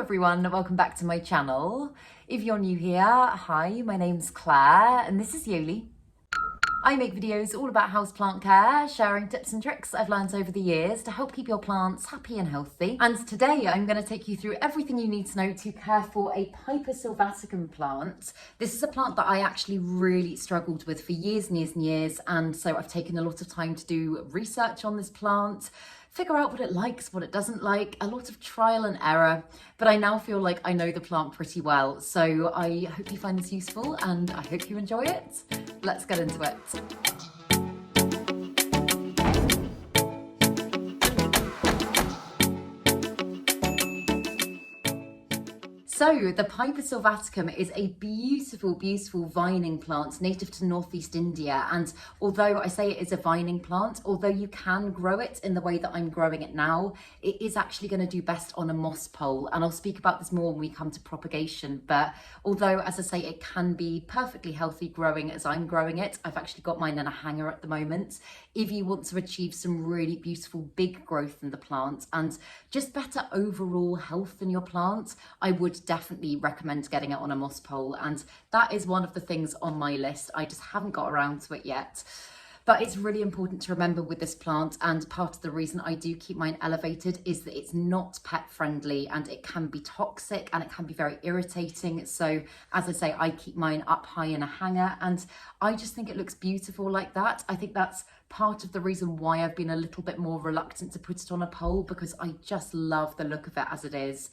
everyone, welcome back to my channel. If you're new here, hi, my name's Claire and this is Yoli. I make videos all about houseplant care, sharing tips and tricks I've learned over the years to help keep your plants happy and healthy. And today I'm going to take you through everything you need to know to care for a Piper Sylvaticum plant. This is a plant that I actually really struggled with for years and years and years, and so I've taken a lot of time to do research on this plant, figure out what it likes, what it doesn't like, a lot of trial and error, but I now feel like I know the plant pretty well. So I hope you find this useful and I hope you enjoy it. Let's get into it. So the Piper Sylvaticum is a beautiful, beautiful vining plant native to northeast India. And although I say it is a vining plant, although you can grow it in the way that I'm growing it now, it is actually going to do best on a moss pole. And I'll speak about this more when we come to propagation. But although, as I say, it can be perfectly healthy growing as I'm growing it, I've actually got mine in a hanger at the moment. If you want to achieve some really beautiful big growth in the plant and just better overall health in your plant, I would definitely recommend getting it on a moss pole, and that is one of the things on my list. I just haven't got around to it yet. But it's really important to remember with this plant, and part of the reason I do keep mine elevated is that it's not pet friendly and it can be toxic and it can be very irritating. So as I say, I keep mine up high in a hanger and I just think it looks beautiful like that. I think that's part of the reason why I've been a little bit more reluctant to put it on a pole, because I just love the look of it as it is.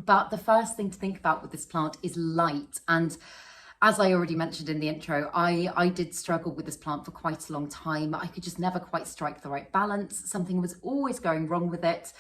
But the first thing to think about with this plant is light. And as I already mentioned in the intro, I did struggle with this plant for quite a long time. I could just never quite strike the right balance. Something was always going wrong with it.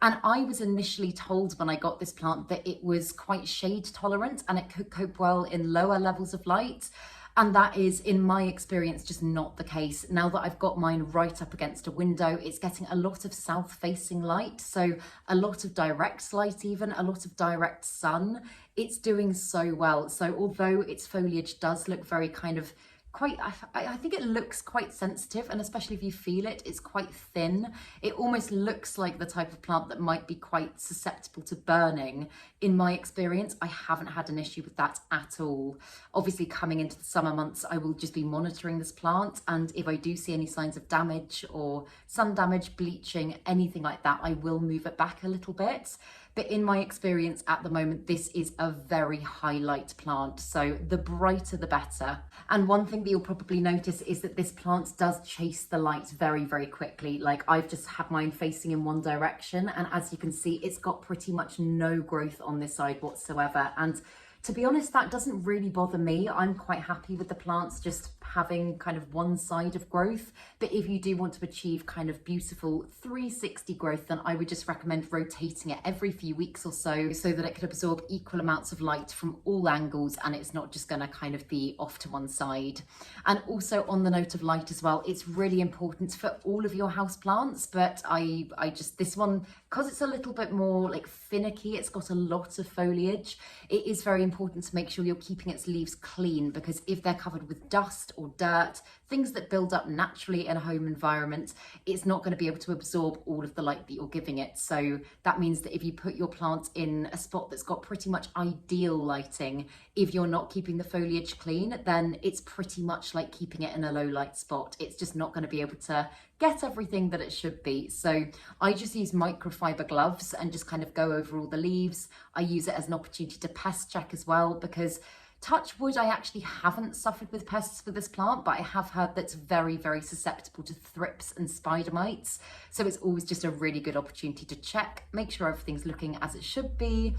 And I was initially told when I got this plant that it was quite shade tolerant and it could cope well in lower levels of light. And that is, in my experience, just not the case. Now that I've got mine right up against a window, it's getting a lot of south-facing light, so a lot of direct light even, a lot of direct sun. It's doing so well. So although its foliage does look very kind of I think it looks quite sensitive, and especially if you feel it, it's quite thin. It almost looks like the type of plant that might be quite susceptible to burning. In my experience, I haven't had an issue with that at all. Obviously, coming into the summer months, I will just be monitoring this plant, and if I do see any signs of damage or sun damage, bleaching, anything like that, I will move it back a little bit. But in my experience at the moment, this is a very high light plant, so the brighter the better. And one thing that you'll probably notice is that this plant does chase the light very, very quickly. Like, I've just had mine facing in one direction, and as you can see, it's got pretty much no growth on this side whatsoever. And to be honest, that doesn't really bother me. I'm quite happy with the plants just having kind of one side of growth. But if you do want to achieve kind of beautiful 360 growth, then I would just recommend rotating it every few weeks or so that it could absorb equal amounts of light from all angles and it's not just going to kind of be off to one side. And also on the note of light as well, it's really important for all of your house plants, but I just, this one, because it's a little bit more like finicky, it's got a lot of foliage, it is very important to make sure you're keeping its leaves clean, because if they're covered with dust or dirt, things that build up naturally in a home environment, it's not going to be able to absorb all of the light that you're giving it. So that means that if you put your plant in a spot that's got pretty much ideal lighting, if you're not keeping the foliage clean, then it's pretty much like keeping it in a low light spot. It's just not going to be able to get everything that it should be. So I just use microfiber gloves and just kind of go over all the leaves. I use it as an opportunity to pest check as well, because touch wood, I actually haven't suffered with pests for this plant, but I have heard that's very, very susceptible to thrips and spider mites. So it's always just a really good opportunity to check, make sure everything's looking as it should be.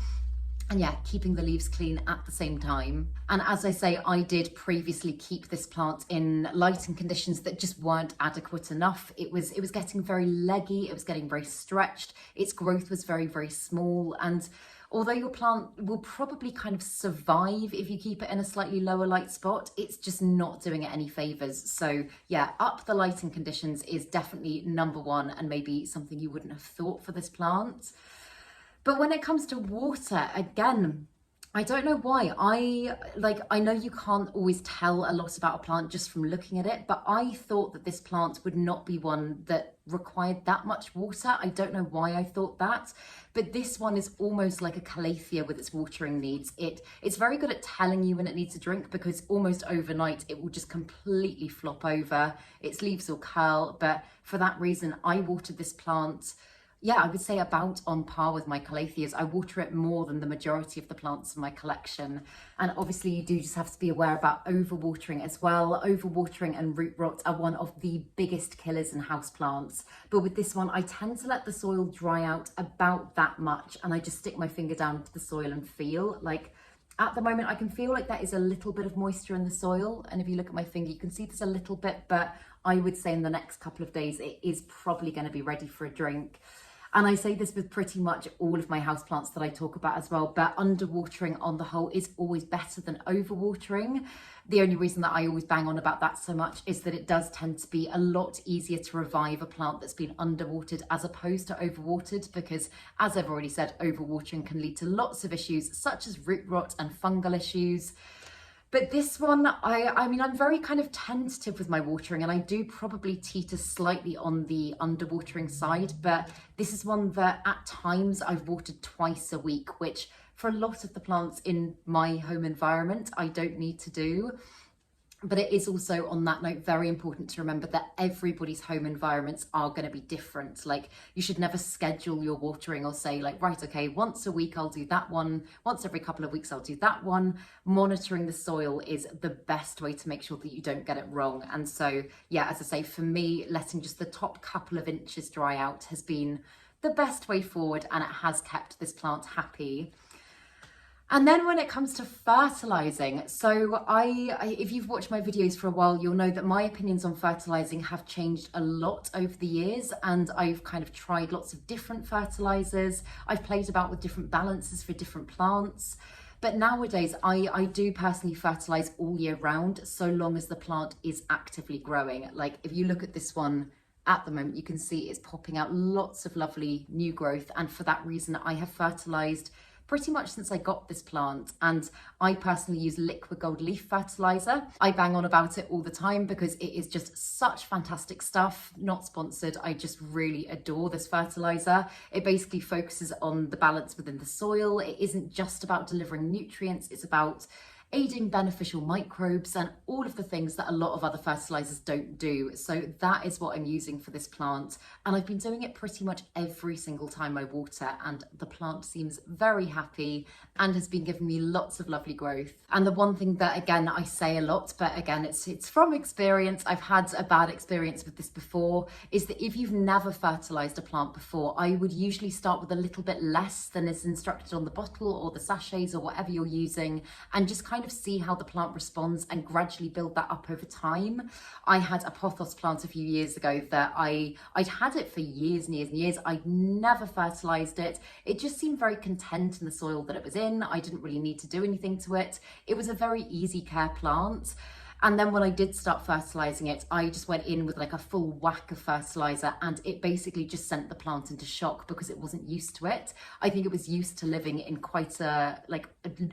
And yeah, keeping the leaves clean at the same time. And as I say, I did previously keep this plant in lighting conditions that just weren't adequate enough. It was getting very leggy, it was getting very stretched, its growth was very, very small. And although your plant will probably kind of survive if you keep it in a slightly lower light spot, it's just not doing it any favors. So yeah, up the lighting conditions is definitely number one, and maybe something you wouldn't have thought for this plant. But when it comes to water, again, I don't know why. I know you can't always tell a lot about a plant just from looking at it, but I thought that this plant would not be one that required that much water. I don't know why I thought that, but this one is almost like a calathea with its watering needs. It's very good at telling you when it needs a drink, because almost overnight it will just completely flop over. Its leaves will curl, but for that reason, I watered this plant, yeah, I would say about on par with my calatheas. I water it more than the majority of the plants in my collection. And obviously you do just have to be aware about overwatering as well. Overwatering and root rot are one of the biggest killers in houseplants. But with this one, I tend to let the soil dry out about that much, and I just stick my finger down to the soil and feel. Like, at the moment, I can feel like there is a little bit of moisture in the soil. And if you look at my finger, you can see there's a little bit, but I would say in the next couple of days, it is probably going to be ready for a drink. And I say this with pretty much all of my houseplants that I talk about as well, but underwatering on the whole is always better than overwatering. The only reason that I always bang on about that so much is that it does tend to be a lot easier to revive a plant that's been underwatered as opposed to overwatered, because as I've already said, overwatering can lead to lots of issues such as root rot and fungal issues. But this one, I mean, I'm very kind of tentative with my watering, and I do probably teeter slightly on the underwatering side, but this is one that at times I've watered twice a week, which for a lot of the plants in my home environment, I don't need to do. But it is also, on that note, very important to remember that everybody's home environments are going to be different. Like, you should never schedule your watering or say like, right, okay, once a week I'll do that one, once every couple of weeks I'll do that one. Monitoring the soil is the best way to make sure that you don't get it wrong. And so, yeah, as I say, for me, letting just the top couple of inches dry out has been the best way forward, and it has kept this plant happy. And then when it comes to fertilizing, so if you've watched my videos for a while, you'll know that my opinions on fertilizing have changed a lot over the years, and I've kind of tried lots of different fertilizers. I've played about with different balances for different plants. But nowadays, I do personally fertilize all year round, so long as the plant is actively growing. Like, if you look at this one, at the moment, you can see it's popping out lots of lovely new growth. And for that reason, I have fertilized pretty much since I got this plant, and I personally use liquid gold leaf fertilizer. I bang on about it all the time because it is just such fantastic stuff. Not sponsored, I just really adore this fertilizer. It basically focuses on the balance within the soil. It isn't just about delivering nutrients, it's about aiding beneficial microbes and all of the things that a lot of other fertilizers don't do. So that is what I'm using for this plant, and I've been doing it pretty much every single time I water, and the plant seems very happy and has been giving me lots of lovely growth. And the one thing that, again, I say a lot, but again, it's from experience, I've had a bad experience with this before, is that if you've never fertilized a plant before, I would usually start with a little bit less than is instructed on the bottle or the sachets or whatever you're using, and just kind of see how the plant responds and gradually build that up over time. I had a pothos plant a few years ago that I'd had it for years and years and years. I'd never fertilized it. It just seemed very content in the soil that it was in. I didn't really need to do anything to it. It was a very easy care plant. And then when I did start fertilizing it, I just went in with like a full whack of fertilizer, and it basically just sent the plant into shock because it wasn't used to it. I think it was used to living in quite a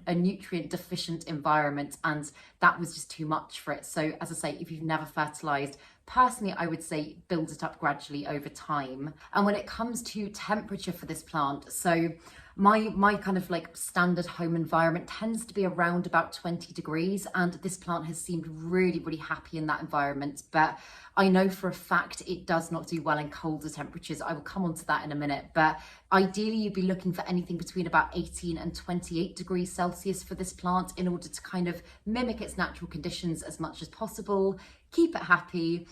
nutrient deficient environment, and that was just too much for it. So as I say, if you've never fertilized, personally, I would say build it up gradually over time. And when it comes to temperature for this plant, so my kind of like standard home environment tends to be around about 20 degrees, and this plant has seemed really, really happy in that environment. But I know for a fact it does not do well in colder temperatures. I will come on to that in a minute, but ideally you'd be looking for anything between about 18 and 28 degrees Celsius for this plant in order to kind of mimic its natural conditions as much as possible, keep it happy.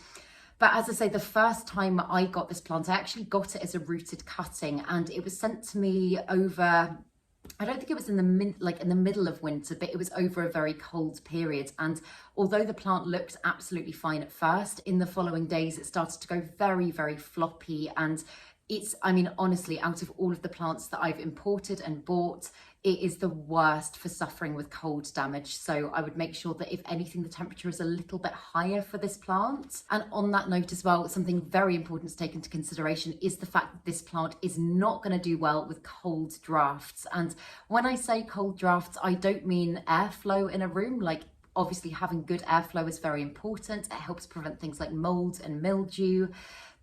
But as I say, the first time I got this plant, I actually got it as a rooted cutting, and it was sent to me over, I don't think it was in the middle of winter, but it was over a very cold period. And although the plant looked absolutely fine at first, in the following days it started to go very, very floppy, and It's, I mean, honestly, out of all of the plants that I've imported and bought, it is the worst for suffering with cold damage. So I would make sure that if anything, the temperature is a little bit higher for this plant. And on that note as well, something very important to take into consideration is the fact that this plant is not going to do well with cold drafts. And when I say cold drafts, I don't mean airflow in a room. Like, obviously having good airflow is very important. It helps prevent things like mold and mildew.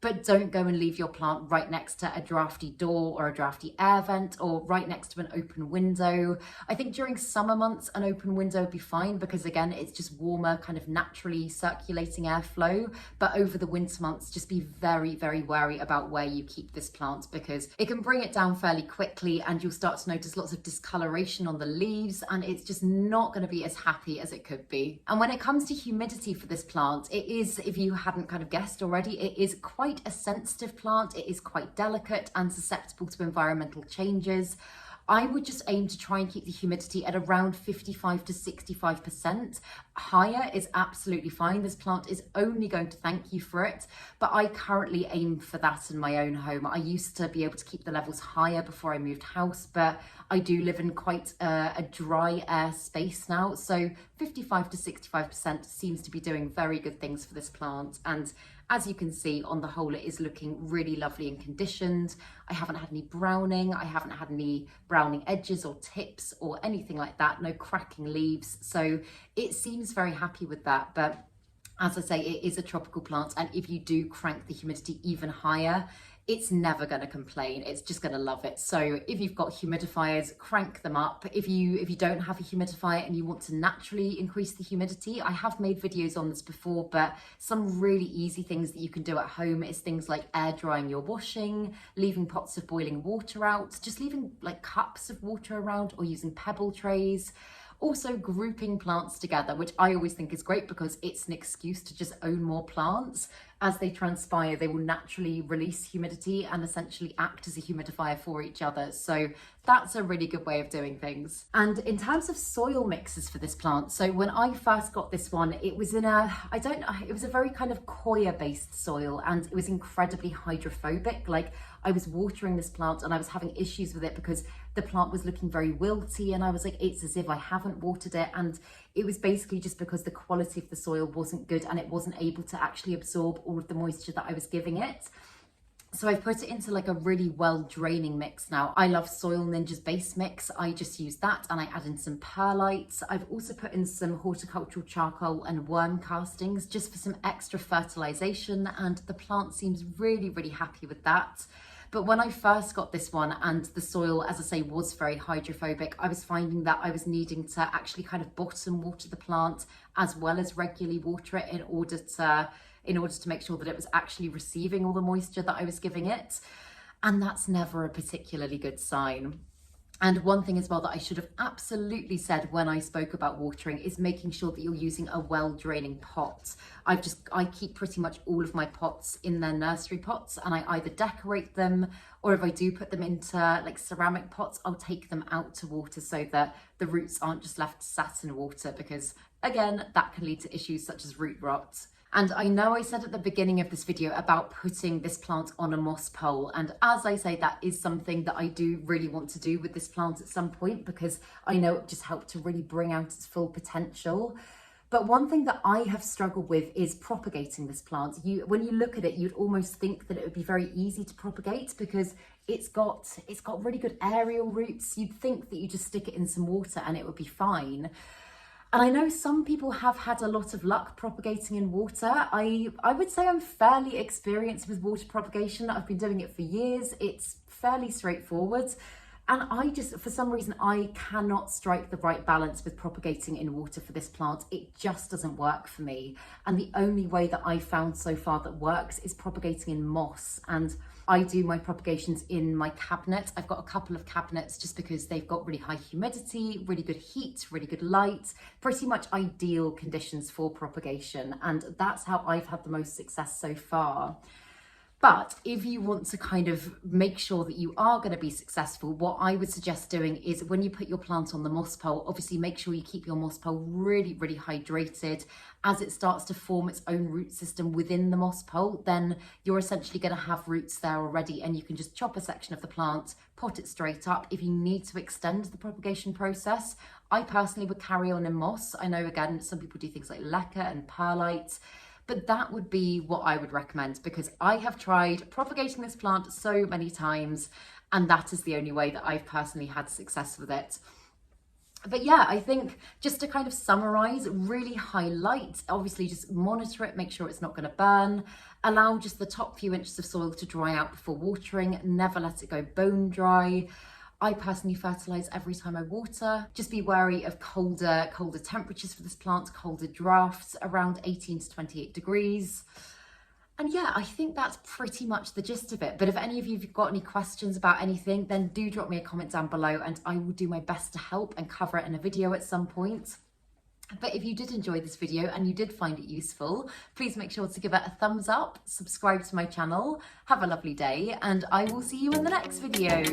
But don't go and leave your plant right next to a drafty door or a drafty air vent, or right next to an open window. I think during summer months, an open window would be fine because, again, it's just warmer, kind of naturally circulating airflow. But over the winter months, just be very, very wary about where you keep this plant, because it can bring it down fairly quickly and you'll start to notice lots of discoloration on the leaves, and it's just not going to be as happy as it could be. And when it comes to humidity for this plant, it is, if you hadn't kind of guessed already, it is quite a sensitive plant. It is quite delicate and susceptible to environmental changes. I would just aim to try and keep the humidity at around 55 to 65%. Higher is absolutely fine. This plant is only going to thank you for it, but I currently aim for that in my own home. I used to be able to keep the levels higher before I moved house, but I do live in quite a dry air space now. So 55 to 65% seems to be doing very good things for this plant. And as you can see, on the whole, it is looking really lovely and conditioned. I haven't had any browning. I haven't had any browning edges or tips or anything like that. No cracking leaves. So it seems very happy with that. But as I say, it is a tropical plant. And if you do crank the humidity even higher, it's never going to complain. It's just going to love it. So if you've got humidifiers, crank them up. If you don't have a humidifier and you want to naturally increase the humidity, I have made videos on this before, but some really easy things that you can do at home is things like air drying your washing, leaving pots of boiling water out, just leaving like cups of water around, or using pebble trays. Also grouping plants together, which I always think is great because it's an excuse to just own more plants. As they transpire, they will naturally release humidity and essentially act as a humidifier for each other. So that's a really good way of doing things. And in terms of soil mixes for this plant, so when I first got this one, it was in it was a very kind of coir based soil, and it was incredibly hydrophobic. Like, I was watering this plant and I was having issues with it because the plant was looking very wilty, and I was like, it's as if I haven't watered it. And it was basically just because the quality of the soil wasn't good and it wasn't able to actually absorb all of the moisture that I was giving it. So I've put it into like a really well draining mix now. I love Soil Ninja's base mix. I just use that and I add in some perlite. I've also put in some horticultural charcoal and worm castings just for some extra fertilization, and the plant seems really, really happy with that. But when I first got this one and the soil, as I say, was very hydrophobic, I was finding that I was needing to actually kind of bottom water the plant as well as regularly water it in order to make sure that it was actually receiving all the moisture that I was giving it. And that's never a particularly good sign. And one thing as well that I should have absolutely said when I spoke about watering is making sure that you're using a well-draining pot. I keep pretty much all of my pots in their nursery pots, and I either decorate them, or if I do put them into like ceramic pots, I'll take them out to water so that the roots aren't just left sat in water, because again, that can lead to issues such as root rot. And I know I said at the beginning of this video about putting this plant on a moss pole. And as I say, that is something that I do really want to do with this plant at some point, because I know it just helped to really bring out its full potential. But one thing that I have struggled with is propagating this plant. When you look at it, you'd almost think that it would be very easy to propagate because it's got really good aerial roots. You'd think that you just stick it in some water and it would be fine. And I know some people have had a lot of luck propagating in water. I would say I'm fairly experienced with water propagation. I've been doing it for years. It's fairly straightforward. And I just, for some reason, I cannot strike the right balance with propagating in water for this plant. It just doesn't work for me. And the only way that I've found so far that works is propagating in moss. And I do my propagations in my cabinet. I've got a couple of cabinets just because they've got really high humidity, really good heat, really good light, pretty much ideal conditions for propagation. And that's how I've had the most success so far. But if you want to kind of make sure that you are going to be successful, what I would suggest doing is when you put your plant on the moss pole, obviously make sure you keep your moss pole really, really hydrated. As it starts to form its own root system within the moss pole, then you're essentially going to have roots there already, and you can just chop a section of the plant, pot it straight up. If you need to extend the propagation process, I personally would carry on in moss. I know, again, some people do things like leca and perlite, but that would be what I would recommend, because I have tried propagating this plant so many times, and that is the only way that I've personally had success with it. But yeah, I think just to kind of summarize, really highlight, obviously just monitor it, make sure it's not going to burn, allow just the top few inches of soil to dry out before watering, never let it go bone dry. I personally fertilise every time I water. Just be wary of colder temperatures for this plant, colder drafts, around 18 to 28 degrees. And yeah, I think that's pretty much the gist of it. But if any of you have got any questions about anything, then do drop me a comment down below and I will do my best to help and cover it in a video at some point. But if you did enjoy this video and you did find it useful, please make sure to give it a thumbs up, subscribe to my channel, have a lovely day, and I will see you in the next video.